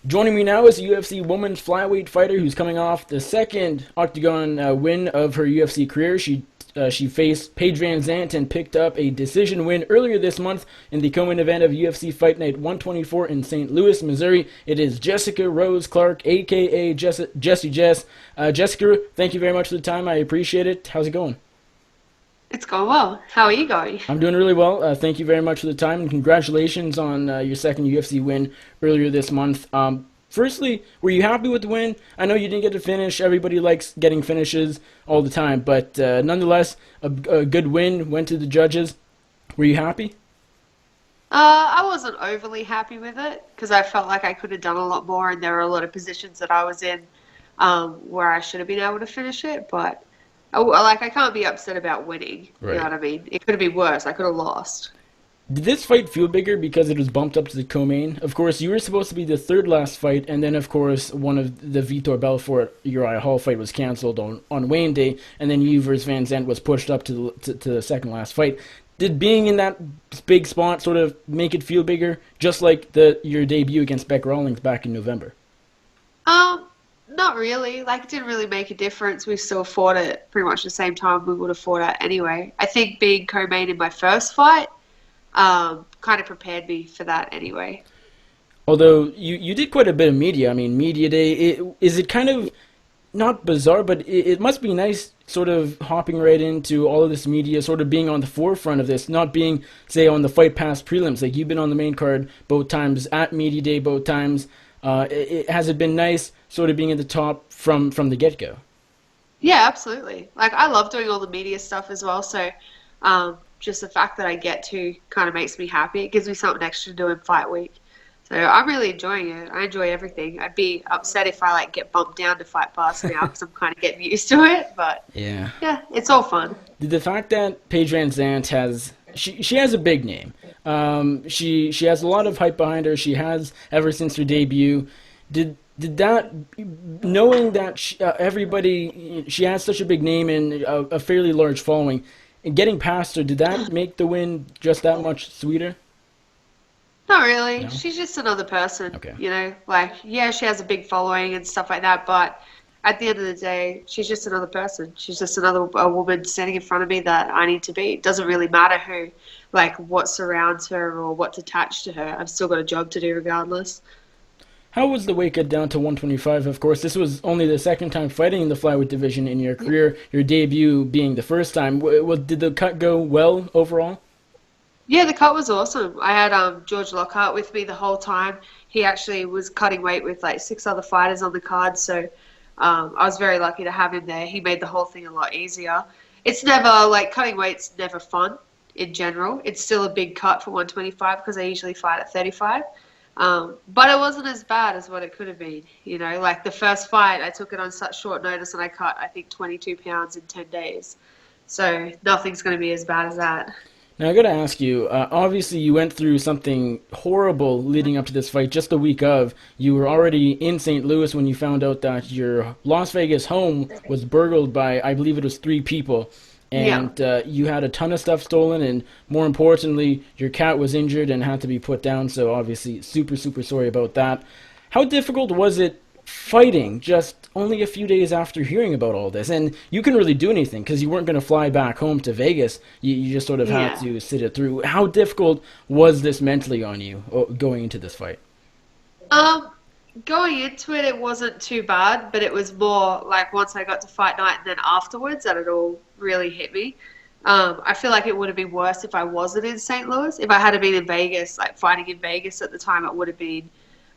Joining me now is a UFC women's flyweight fighter who's coming off the second octagon win of her UFC career. She faced Paige VanZant and picked up a decision win earlier this month in the co-main event of UFC Fight Night 124 in St. Louis, Missouri. It is JessicaRose Clark, aka Jessie Jess. Jessica, thank you very much for the time. I appreciate it. How's it going? It's going well. How are you going? I'm doing really well. Thank you very much for the time, and congratulations on your second UFC win earlier this month. Firstly, were you happy with the win? I know you didn't get to finish. Everybody likes getting finishes all the time, but nonetheless, a good win went to the judges. Were you happy? I wasn't overly happy with it because I felt like I could have done a lot more, and there were a lot of positions that I was in where I should have been able to finish it. But I can't be upset about winning. You know Right. what I mean? It could have been worse. I could have lost. Did this fight feel bigger because it was bumped up to the co-main? Of course, you were supposed to be the third last fight, and then, of course, one of the Vitor Belfort Uriah Hall fight was canceled on Wayne Day, and then you versus Van Zandt was pushed up to the second last fight. Did being in that big spot sort of make it feel bigger, just like your debut against Beck Rawlings back in November? Um, Not really. Like, it didn't really make a difference. We still fought at pretty much the same time we would have fought at anyway. I think being co-main in my first fight kind of prepared me for that anyway. Although you did quite a bit of media. I mean, media day. Is it kind of not bizarre, but it must be nice sort of hopping right into all of this media, sort of being on the forefront of this, not being, say, on the Fight Pass prelims. Like, you've been on the main card both times, at media day both times. Has it been nice sort of being at the top from the get-go? Yeah, absolutely. Like, I love doing all the media stuff as well. So, just the fact that I get to kind of makes me happy. It gives me something extra to do in fight week. So I'm really enjoying it. I enjoy everything. I'd be upset if I get bumped down to Fight Pass now because I'm kind of getting used to it. But Yeah. yeah, it's all fun. The fact that Paige VanZant she has a big name. She has a lot of hype behind her. She has ever since her debut. Did that, knowing that she has such a big name and a fairly large following, and getting past her, did that make the win just that much sweeter? Not really. No. She's just another person, Okay. you know. Like, yeah, she has a big following and stuff like that, but at the end of the day, she's just another person. She's just another a woman standing in front of me that I need to be. It doesn't really matter what surrounds her or what's attached to her. I've still got a job to do regardless. How was the weight cut down to 125? Of course, this was only the second time fighting in the flyweight division in your career. Your debut being the first time. Did the cut go well overall? Yeah, the cut was awesome. I had George Lockhart with me the whole time. He actually was cutting weight with like six other fighters on the card, so I was very lucky to have him there. He made the whole thing a lot easier. It's never like cutting weight's never fun in general. It's still a big cut for 125 because I usually fight at 35. But it wasn't as bad as what it could have been. You know, like the first fight, I took it on such short notice and I cut, I think, 22 pounds in 10 days. So nothing's going to be as bad as that. Now, I gotta ask you, obviously you went through something horrible leading up to this fight. Just the week of, you were already in St. Louis when you found out that your Las Vegas home was burgled by, I believe it was three people. Yeah. And you had a ton of stuff stolen, and more importantly, your cat was injured and had to be put down, so obviously super, super sorry about that. How difficult was it fighting just only a few days after hearing about all this? And you couldn't really do anything because you weren't going to fly back home to Vegas. You just sort of had Yeah. to sit it through. How difficult was this mentally on you going into this fight? Um, Going into it, it wasn't too bad, but it was more like once I got to fight night and then afterwards that it all really hit me. I feel like it would have been worse if I wasn't in St. Louis. If I had been in Vegas, like fighting in Vegas at the time, it would have been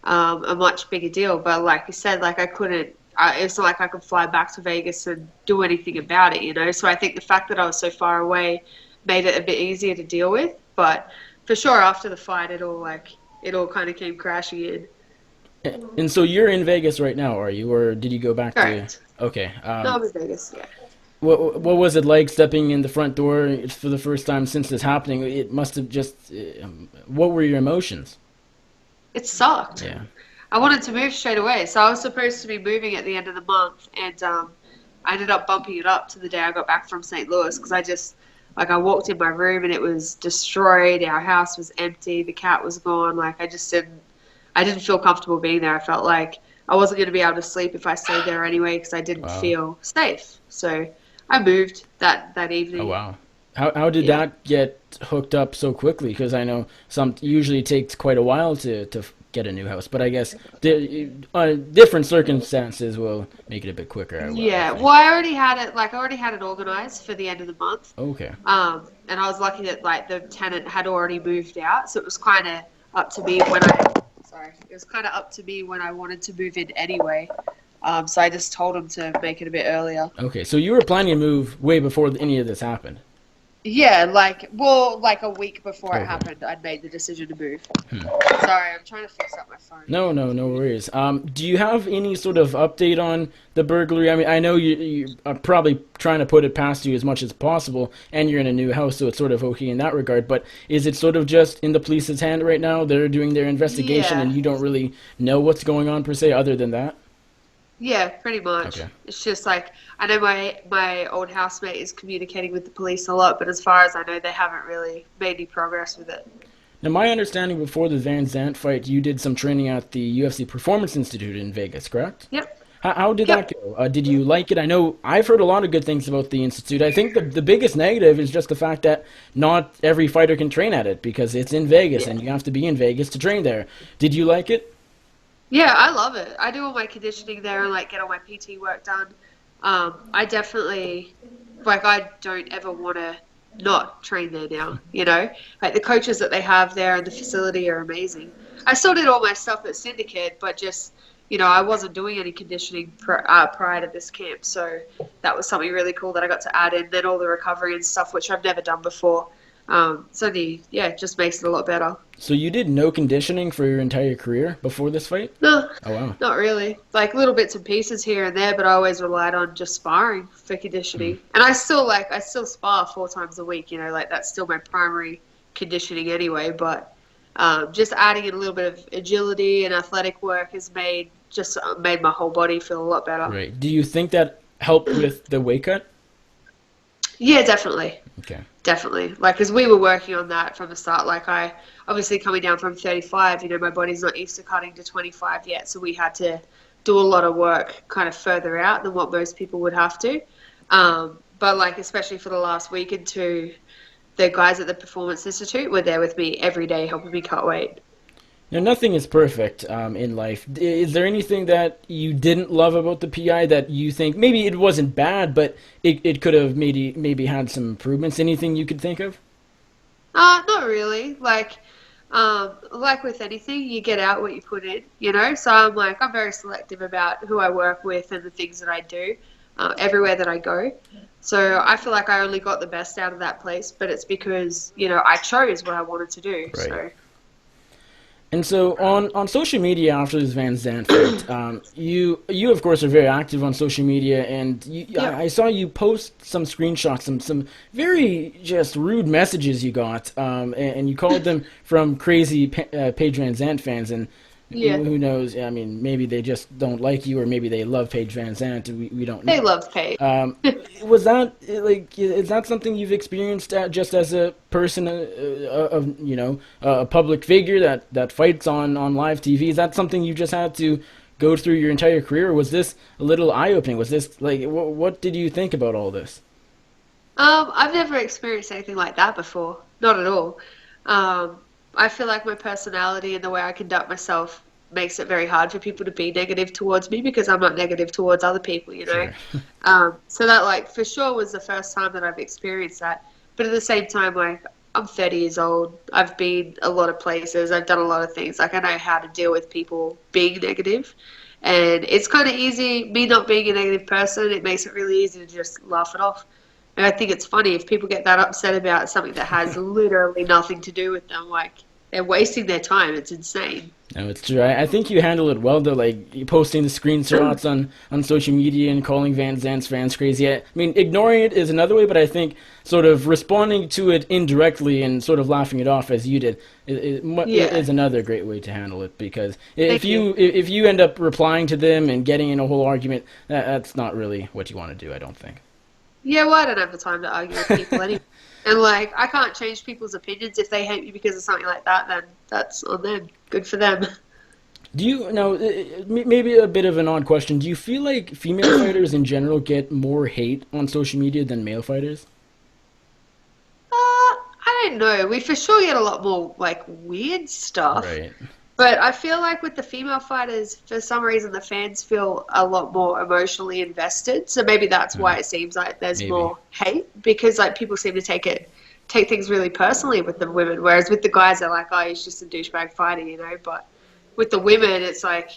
a much bigger deal. But like you said, like I couldn't. It's not like I could fly back to Vegas and do anything about it, you know. So I think the fact that I was so far away made it a bit easier to deal with. But for sure, after the fight, it all kind of came crashing in. And so you're in Vegas right now, are you? Or did you go back to... Correct. Okay. No, I'm in Vegas. Yeah. What was it like stepping in the front door for the first time since this happening? It must have just... what were your emotions? It sucked. Yeah. I wanted to move straight away. So I was supposed to be moving at the end of the month, and I ended up bumping it up to the day I got back from St. Louis because I walked in my room and it was destroyed. Our house was empty. The cat was gone. Like, I didn't feel comfortable being there. I felt like I wasn't going to be able to sleep if I stayed there anyway because I didn't feel safe. So I moved that evening. Oh, wow. How did Yeah. that get hooked up so quickly? Because I know some usually it takes quite a while to get a new house, but I guess different circumstances will make it a bit quicker. I Yeah, think. well, I already had it. Like, I already had it organized for the end of the month. Okay. And I was lucky that like the tenant had already moved out, so it was kind of up to me when I. Sorry, it was kind of up to me when I wanted to move in anyway. So I just told him to make it a bit earlier. Okay. So you were planning to move way before any of this happened. Yeah, like a week before it Okay. happened, I'd made the decision to move. Hmm. Sorry, I'm trying to fix up my phone. No worries. Do you have any sort of update on the burglary? I mean, I know you are probably trying to put it past you as much as possible, and you're in a new house, so it's sort of okay in that regard. But is it sort of just in the police's hand right now? They're doing their investigation, and Yeah. you don't really know what's going on per se, other than that? Yeah, pretty much. Okay. It's just like I know my old housemate is communicating with the police a lot, but as far as I know, they haven't really made any progress with it. Now, my understanding before the Van Zant fight, you did some training at the UFC Performance Institute in Vegas, correct? Yep. How did that Yep. go? Did you like it? I know I've heard a lot of good things about the institute. I think the biggest negative is just the fact that not every fighter can train at it because it's in Vegas Yeah. and you have to be in Vegas to train there. Did you like it? Yeah, I love it. I do all my conditioning there and like get all my PT work done. I definitely like I don't ever want to not train there now, you know? Like the coaches that they have there and the facility are amazing. I still did all my stuff at Syndicate, but just, I wasn't doing any conditioning prior to this camp. So that was something really cool that I got to add in. Then all the recovery and stuff, which I've never done before. It just makes it a lot better. So you did no conditioning for your entire career before this fight? No, Oh wow. not really. Like little bits and pieces here and there, but I always relied on just sparring for conditioning. And I still spar 4 times a week, like that's still my primary conditioning anyway, but just adding in a little bit of agility and athletic work has made my whole body feel a lot better. Right. Do you think that helped with the weight cut? Yeah, definitely. Okay. Definitely. Like, because we were working on that from the start. Like, obviously coming down from 35, my body's not used to cutting to 25 yet. So we had to do a lot of work kind of further out than what most people would have to. But like, especially for the last week or two, the guys at the Performance Institute were there with me every day helping me cut weight. Now, nothing is perfect in life. Is there anything that you didn't love about the PI that you think maybe it wasn't bad, but it could have maybe had some improvements? Anything you could think of? Not really. Like with anything, you get out what you put in, So I'm very selective about who I work with and the things that I do everywhere that I go. So I feel like I only got the best out of that place, but it's because, I chose what I wanted to do. Right. So. And so on social media after this Van Zandt fight, you of course are very active on social media, and I saw you post some screenshots, some very just rude messages you got, and you called them from crazy Paige VanZant fans, and Yeah. who knows? I mean, maybe they just don't like you, or maybe they love Paige VanZant. We don't know. They love Paige. Was that is that something you've experienced just as a person of a public figure that fights on live TV? Is that something you just had to go through your entire career, or was this a little eye opening? Was this like what did you think about all this? I've never experienced anything like that before. Not at all. I feel like my personality and the way I conduct myself makes it very hard for people to be negative towards me because I'm not negative towards other people, Sure. So that, for sure was the first time that I've experienced that. But at the same time, I'm 30 years old. I've been a lot of places. I've done a lot of things. I know how to deal with people being negative. And it's kind of easy, me not being a negative person, it makes it really easy to just laugh it off. And I think it's funny if people get that upset about something that has literally nothing to do with them. They're wasting their time. It's insane. No, it's true. I think you handle it well, though. Like you posting the screenshots on social media and calling Van Zant's fans crazy. I mean, ignoring it is another way, but I think sort of responding to it indirectly and sort of laughing it off as you did is another great way to handle it. Because if you end up replying to them and getting in a whole argument, that's not really what you want to do. I don't think. Yeah, well, I don't have the time to argue with people anyway. And, I can't change people's opinions. If they hate me because of something like that, then that's on them. Good for them. Do you now? Maybe a bit of an odd question. Do you feel like female fighters in general get more hate on social media than male fighters? I don't know. We for sure get a lot more like weird stuff. Right. But I feel like with the female fighters, for some reason, the fans feel a lot more emotionally invested. So maybe that's why it seems like there's Maybe. more hate because like people seem to take things really personally with the women, whereas with the guys, they're like, oh, he's just a douchebag fighter, you know. But with the women, it's like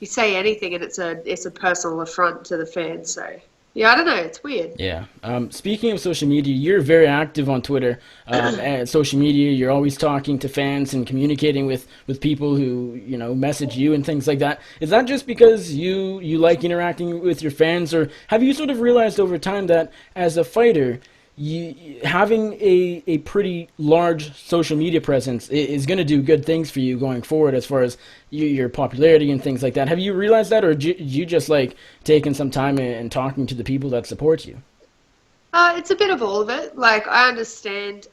you say anything and it's a personal affront to the fans. So yeah, I don't know. It's weird. Yeah. Speaking of social media, you're very active on Twitter. And social media, you're always talking to fans and communicating with people who, message you and things like that. Is that just because you like interacting with your fans, or have you sort of realized over time that as a fighter, having a pretty large social media presence is going to do good things for you going forward as far as your popularity and things like that? Have you realized that, or you just like taking some time and talking to the people that support you? It's a bit of all of it. Like I understand.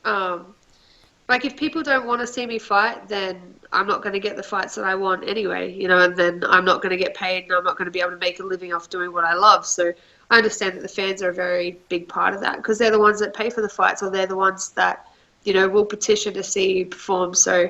Like if people don't want to see me fight, then I'm not going to get the fights that I want anyway, and then I'm not going to get paid and I'm not going to be able to make a living off doing what I love. So I understand that the fans are a very big part of that because they're the ones that pay for the fights or they're the ones that, will petition to see you perform. So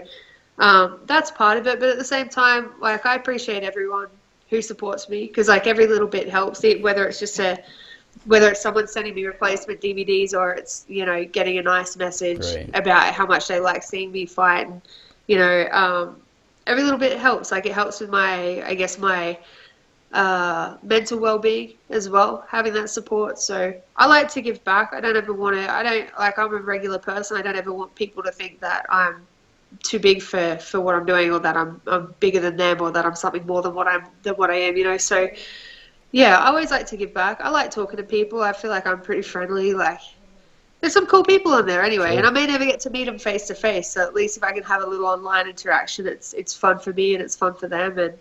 that's part of it. But at the same time, like I appreciate everyone who supports me because like every little bit helps, whether it's someone sending me replacement DVDs or it's, getting a nice message Right. about how much they like seeing me fight. And, every little bit helps. Like it helps with my mental well-being as well, having that support. So I like to give back. I'm a regular person. I don't ever want people to think that I'm too big for what I'm doing or that I'm bigger than them or that I'm something more than what I am, So yeah, I always like to give back. I like talking to people. I feel like I'm pretty friendly. Like, there's some cool people in there anyway, Sure. and I may never get to meet them face to face. So at least if I can have a little online interaction, it's fun for me and it's fun for them, and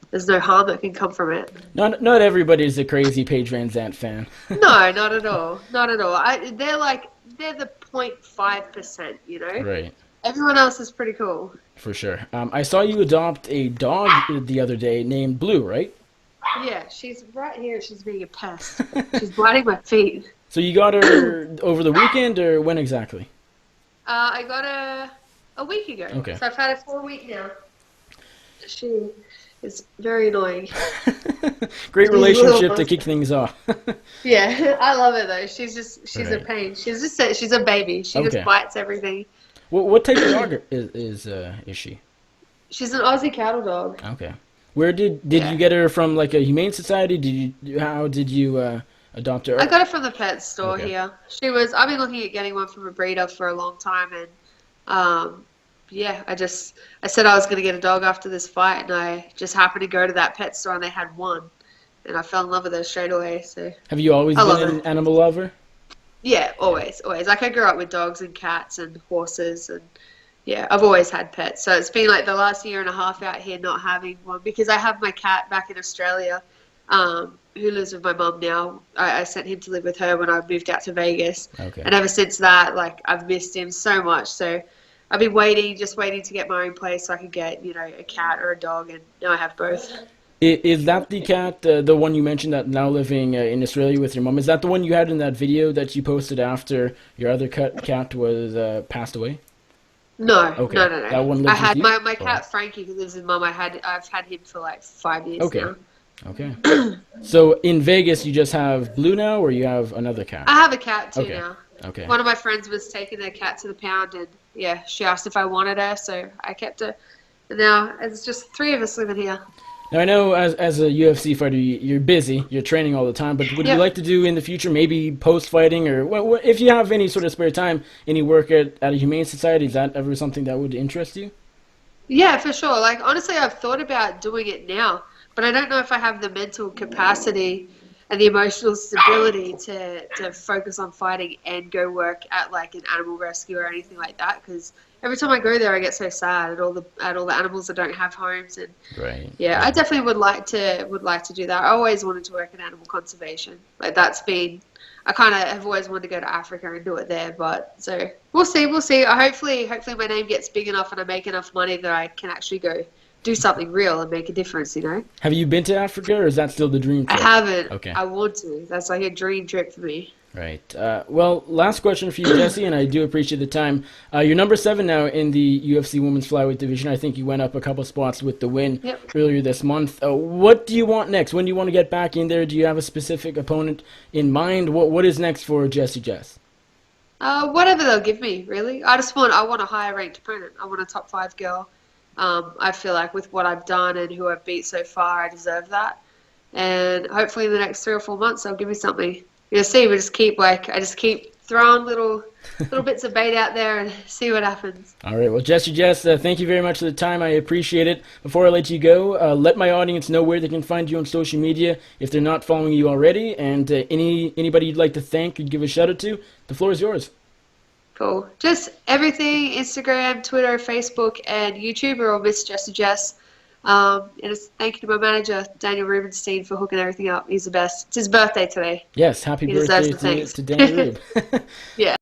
there's no harm that can come from it. Not everybody's a crazy Paige VanZant fan. No, not at all. Not at all. They're the 0.5%. Right. Everyone else is pretty cool. For sure. I saw you adopt a dog the other day named Blue, right? Yeah, she's right here. She's being a pest. She's biting my feet. So you got her over the weekend, or when exactly? I got her a week ago. Okay. So I've had her for a week now. She is very annoying. Great relationship to kick things off. Yeah, I love her though. She's a Right. pain. She's a baby. She Okay. just bites everything. What type of dog is she? She's an Aussie cattle dog. Okay. Where did Yeah. you get her from? Like a humane society? How did you adopt her? I got her from the pet store Okay. here. I've been looking at getting one from a breeder for a long time, and yeah, I said I was going to get a dog after this fight, and I just happened to go to that pet store and they had one, and I fell in love with her straight away. So Have you always I love been her. an animal lover? yeah, always. Like I grew up with dogs and cats and horses, and yeah, I've always had pets. So it's been like the last year and a half out here not having one because I have my cat back in Australia, who lives with my mum now. I sent him to live with her when I moved out to Vegas. Okay. And ever since that, like I've missed him so much. So I've been just waiting to get my own place so I could get, a cat or a dog, and now I have both. Is that the cat, the one you mentioned that now living in Australia with your mom? Is that the one you had in that video that you posted after your other cat was passed away? No, Okay. no. That one I lives had with you? my cat Frankie who lives with mum. I've had him for like 5 years Okay. now. Okay. So in Vegas, you just have Blue now, or you have another cat? I have a cat too Okay. now. Okay. One of my friends was taking their cat to the pound, and yeah, she asked if I wanted her, so I kept her. And now it's just 3 of us living here. Now I know as a UFC fighter, you're busy, you're training all the time. But would you Yeah. like to do in the future, maybe post fighting, or if you have any sort of spare time, any work at a humane society? Is that ever something that would interest you? Yeah, for sure. Like honestly, I've thought about doing it now, but I don't know if I have the mental capacity and the emotional stability to focus on fighting and go work at like an animal rescue or anything like that. Because every time I go there, I get so sad at all the animals that don't have homes. And Right. yeah, I definitely would like to do that. I always wanted to work in animal conservation. Like I kind of have always wanted to go to Africa and do it there. But so we'll see. Hopefully my name gets big enough and I make enough money that I can actually go do something real and make a difference, you know? Have you been to Africa, or is that still the dream I trip? haven't. Okay. I want to. That's like a dream trip for me. Right. Well, last question for you, Jessie, and I do appreciate the time. You're number 7 now in the UFC Women's Flyweight division. I think you went up a couple spots with the win earlier this month. What do you want next? When do you want to get back in there? Do you have a specific opponent in mind? What is next for Jessie Jess? Whatever they'll give me, really. I want a higher ranked opponent. I want a top 5 girl. I feel like with what I've done and who I've beat so far, I deserve that. And hopefully in the next 3 or 4 months, they'll give me something. You'll see, I just keep throwing little bits of bait out there and see what happens. All right. Well, Jessie Jess, thank you very much for the time. I appreciate it. Before I let you go, let my audience know where they can find you on social media if they're not following you already, and anybody you'd like to thank or give a shout out to. The floor is yours. Cool. Just everything: Instagram, Twitter, Facebook, and YouTube are all Miss Jessie Jess. And it's thank you to my manager, Daniel Rubenstein, for hooking everything up. He's the best. It's his birthday today. Yes, happy birthday to Daniel Rube. Yeah.